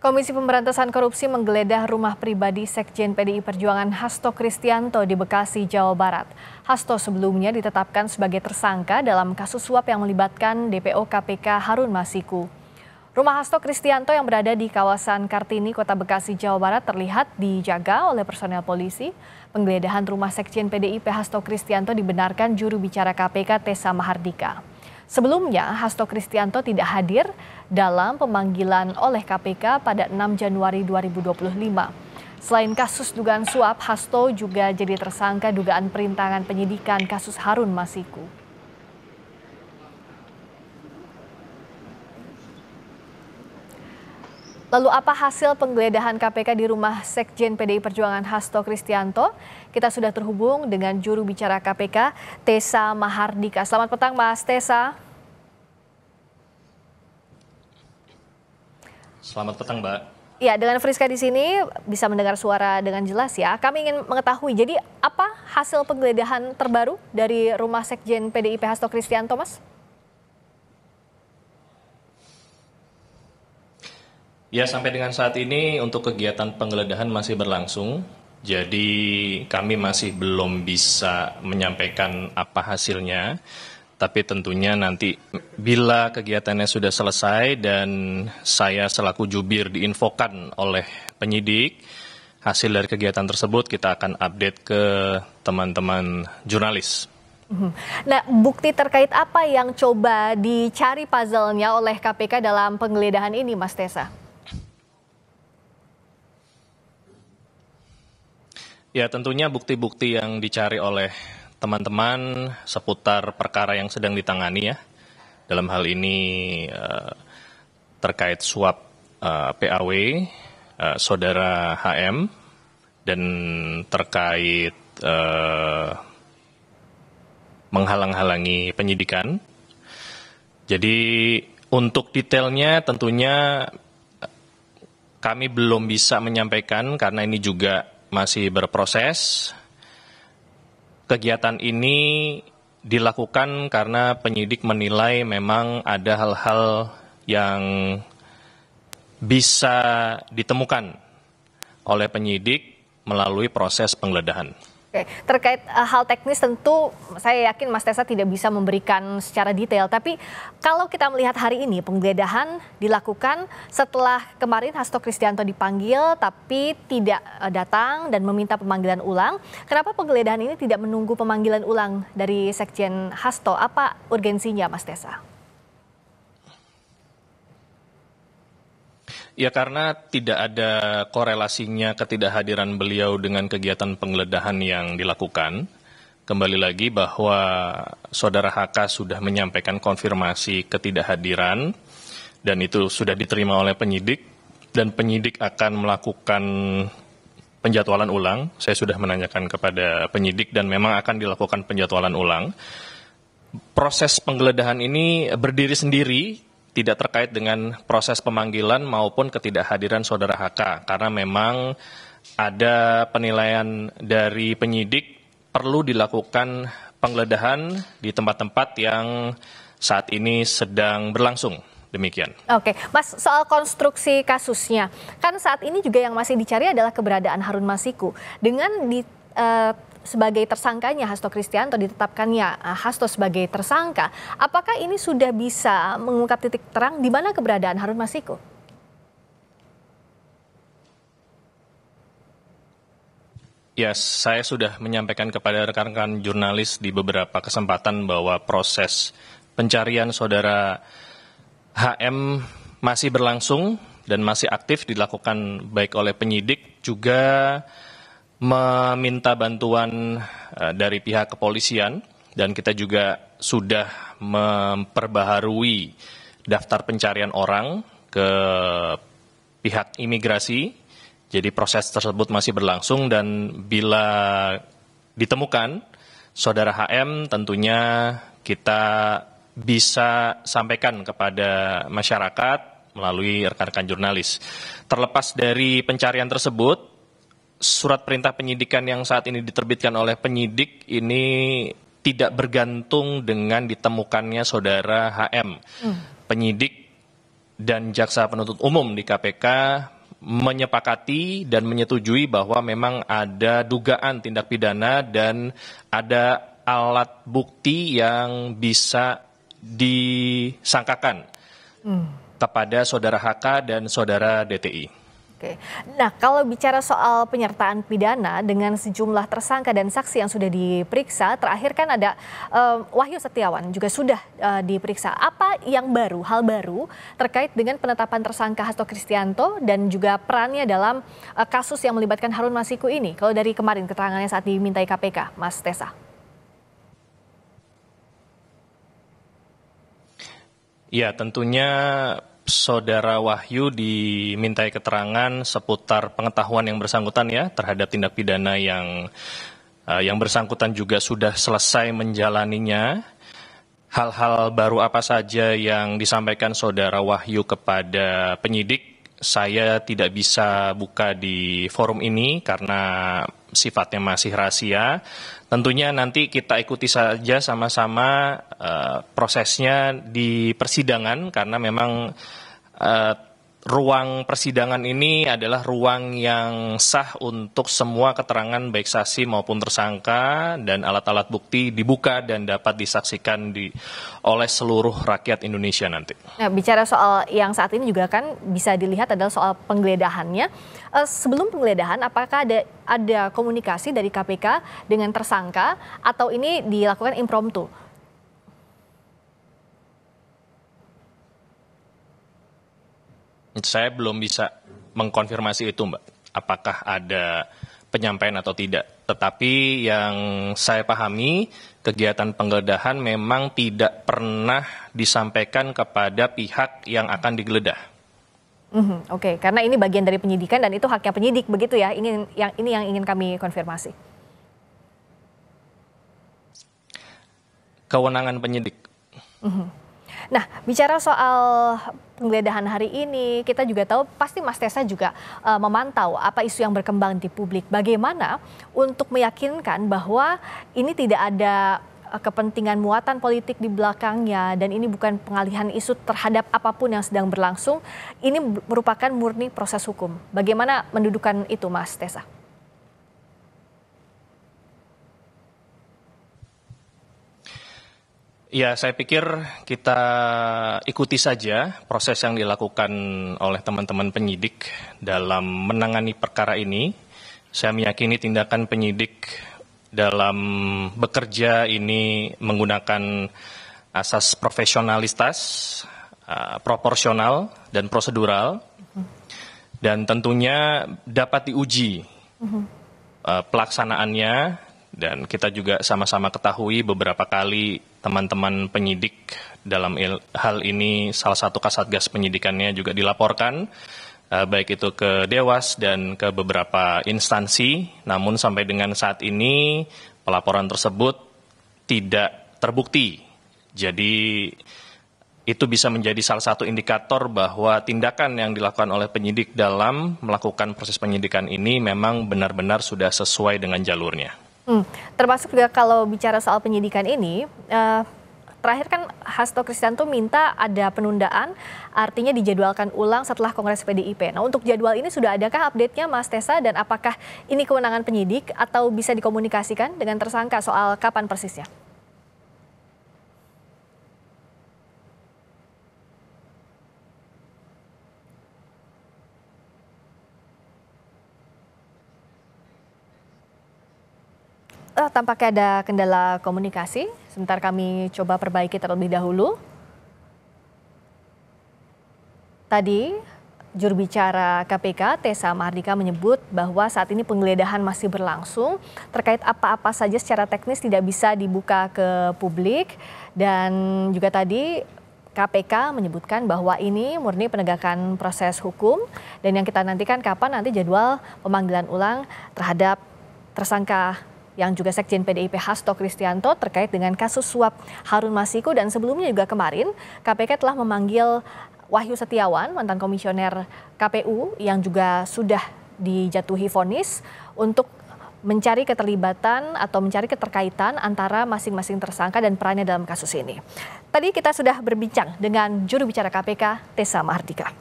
Komisi Pemberantasan Korupsi menggeledah rumah pribadi Sekjen PDI Perjuangan Hasto Kristianto di Bekasi, Jawa Barat. Hasto sebelumnya ditetapkan sebagai tersangka dalam kasus suap yang melibatkan DPO KPK Harun Masiku. Rumah Hasto Kristianto yang berada di kawasan Kartini, Kota Bekasi, Jawa Barat terlihat dijaga oleh personel polisi. Penggeledahan rumah Sekjen PDIP Hasto Kristianto dibenarkan juru bicara KPK Tessa Mahardika. Sebelumnya, Hasto Kristianto tidak hadir dalam pemanggilan oleh KPK pada 6 Januari 2025. Selain kasus dugaan suap, Hasto juga jadi tersangka dugaan perintangan penyidikan kasus Harun Masiku. Lalu apa hasil penggeledahan KPK di rumah Sekjen PDI Perjuangan Hasto Kristianto? Kita sudah terhubung dengan juru bicara KPK, Tessa Mahardika. Selamat petang, Mas Tessa. Selamat petang, Mbak. Ya, dengan Friska di sini bisa mendengar suara dengan jelas ya. Kami ingin mengetahui, jadi apa hasil penggeledahan terbaru dari rumah Sekjen PDIP Hasto Kristianto, Mas? Ya, sampai dengan saat ini untuk kegiatan penggeledahan masih berlangsung. Jadi kami masih belum bisa menyampaikan apa hasilnya. Tapi tentunya nanti bila kegiatannya sudah selesai dan saya selaku jubir diinfokan oleh penyidik, hasil dari kegiatan tersebut kita akan update ke teman-teman jurnalis. Nah, bukti terkait apa yang coba dicari puzzle-nya oleh KPK dalam penggeledahan ini, Mas Tessa? Ya, tentunya bukti-bukti yang dicari oleh teman-teman seputar perkara yang sedang ditangani ya. Dalam hal ini terkait suap PAW, saudara HM, dan terkait menghalang-halangi penyidikan. Jadi untuk detailnya tentunya kami belum bisa menyampaikan karena ini juga masih berproses. Kegiatan ini dilakukan karena penyidik menilai memang ada hal-hal yang bisa ditemukan oleh penyidik melalui proses penggeledahan. Oke, terkait hal teknis tentu saya yakin Mas Tessa tidak bisa memberikan secara detail. Tapi kalau kita melihat hari ini penggeledahan dilakukan setelah kemarin Hasto Kristianto dipanggil tapi tidak datang dan meminta pemanggilan ulang. Kenapa penggeledahan ini tidak menunggu pemanggilan ulang dari Sekjen Hasto? Apa urgensinya, Mas Tessa? Ya, karena tidak ada korelasinya ketidakhadiran beliau dengan kegiatan penggeledahan yang dilakukan. Kembali lagi bahwa saudara HK sudah menyampaikan konfirmasi ketidakhadiran dan itu sudah diterima oleh penyidik dan penyidik akan melakukan penjadwalan ulang. Saya sudah menanyakan kepada penyidik dan memang akan dilakukan penjadwalan ulang. Proses penggeledahan ini berdiri sendiri, tidak terkait dengan proses pemanggilan maupun ketidakhadiran saudara HK. Karena memang ada penilaian dari penyidik perlu dilakukan penggeledahan di tempat-tempat yang saat ini sedang berlangsung. Demikian. Oke, Mas, soal konstruksi kasusnya, kan saat ini juga yang masih dicari adalah keberadaan Harun Masiku. Dengan sebagai tersangkanya Hasto Kristianto, ditetapkannya Hasto sebagai tersangka, apakah ini sudah bisa mengungkap titik terang di mana keberadaan Harun Masiku? Ya, saya sudah menyampaikan kepada rekan-rekan jurnalis di beberapa kesempatan bahwa proses pencarian saudara HM masih berlangsung dan masih aktif dilakukan baik oleh penyidik juga meminta bantuan dari pihak kepolisian dan kita juga sudah memperbaharui daftar pencarian orang ke pihak imigrasi. Jadi proses tersebut masih berlangsung dan bila ditemukan saudara HM tentunya kita bisa sampaikan kepada masyarakat melalui rekan-rekan jurnalis. Terlepas dari pencarian tersebut, surat perintah penyidikan yang saat ini diterbitkan oleh penyidik ini tidak bergantung dengan ditemukannya saudara HM. Penyidik dan Jaksa Penuntut Umum di KPK menyepakati dan menyetujui bahwa memang ada dugaan tindak pidana dan ada alat bukti yang bisa disangkakan kepada saudara HK dan saudara DTI. Oke. Nah, kalau bicara soal penyertaan pidana dengan sejumlah tersangka dan saksi yang sudah diperiksa, terakhir kan ada Wahyu Setiawan juga sudah diperiksa. Apa yang baru, hal baru terkait dengan penetapan tersangka Hasto Kristianto dan juga perannya dalam kasus yang melibatkan Harun Masiku ini? Kalau dari kemarin keterangannya saat dimintai KPK, Mas Tessa. Ya, tentunya Saudara Wahyu dimintai keterangan seputar pengetahuan yang bersangkutan ya terhadap tindak pidana yang bersangkutan juga sudah selesai menjalaninya. Hal-hal baru apa saja yang disampaikan Saudara Wahyu kepada penyidik, saya tidak bisa buka di forum ini karena sifatnya masih rahasia. Tentunya nanti kita ikuti saja sama-sama prosesnya di persidangan karena memang ruang persidangan ini adalah ruang yang sah untuk semua keterangan baik saksi maupun tersangka dan alat-alat bukti dibuka dan dapat disaksikan oleh seluruh rakyat Indonesia nanti. Nah, bicara soal yang saat ini juga kan bisa dilihat adalah soal penggeledahannya. Sebelum penggeledahan, apakah ada komunikasi dari KPK dengan tersangka atau ini dilakukan impromptu? Saya belum bisa mengkonfirmasi itu, Mbak. Apakah ada penyampaian atau tidak. Tetapi yang saya pahami, kegiatan penggeledahan memang tidak pernah disampaikan kepada pihak yang akan digeledah. Oke, karena ini bagian dari penyidikan dan itu haknya penyidik, begitu ya? Ini yang ingin kami konfirmasi. Kewenangan penyidik. Nah, bicara soal penggeledahan hari ini, kita juga tahu pasti Mas Tessa juga memantau apa isu yang berkembang di publik. Bagaimana untuk meyakinkan bahwa ini tidak ada kepentingan muatan politik di belakangnya dan ini bukan pengalihan isu terhadap apapun yang sedang berlangsung. Ini merupakan murni proses hukum. Bagaimana mendudukan itu, Mas Tessa? Ya, saya pikir kita ikuti saja proses yang dilakukan oleh teman-teman penyidik dalam menangani perkara ini. Saya meyakini tindakan penyidik dalam bekerja ini menggunakan asas profesionalitas, proporsional, dan prosedural. Dan tentunya dapat diuji pelaksanaannya. Dan kita juga sama-sama ketahui beberapa kali teman-teman penyidik dalam hal ini salah satu kasatgas penyidikannya juga dilaporkan baik itu ke Dewas dan ke beberapa instansi. Namun sampai dengan saat ini pelaporan tersebut tidak terbukti. Jadi itu bisa menjadi salah satu indikator bahwa tindakan yang dilakukan oleh penyidik dalam melakukan proses penyidikan ini memang benar-benar sudah sesuai dengan jalurnya. Termasuk juga kalau bicara soal penyidikan ini, terakhir kan Hasto Kristianto minta ada penundaan, artinya dijadwalkan ulang setelah Kongres PDIP. Nah, untuk jadwal ini sudah adakah update-nya, Mas Tessa, dan apakah ini kewenangan penyidik atau bisa dikomunikasikan dengan tersangka soal kapan persisnya? Tampaknya ada kendala komunikasi. Sebentar kami coba perbaiki terlebih dahulu. Tadi juru bicara KPK Tessa Mahardika menyebut bahwa saat ini penggeledahan masih berlangsung. Terkait apa-apa saja secara teknis tidak bisa dibuka ke publik. Dan juga tadi KPK menyebutkan bahwa ini murni penegakan proses hukum. Dan yang kita nantikan kapan nanti jadwal pemanggilan ulang terhadap tersangka yang juga Sekjen PDIP Hasto Kristianto terkait dengan kasus suap Harun Masiku. Dan sebelumnya juga kemarin KPK telah memanggil Wahyu Setiawan, mantan komisioner KPU yang juga sudah dijatuhi vonis untuk mencari keterlibatan atau mencari keterkaitan antara masing-masing tersangka dan perannya dalam kasus ini. Tadi kita sudah berbincang dengan juru bicara KPK, Tessa Mahardika.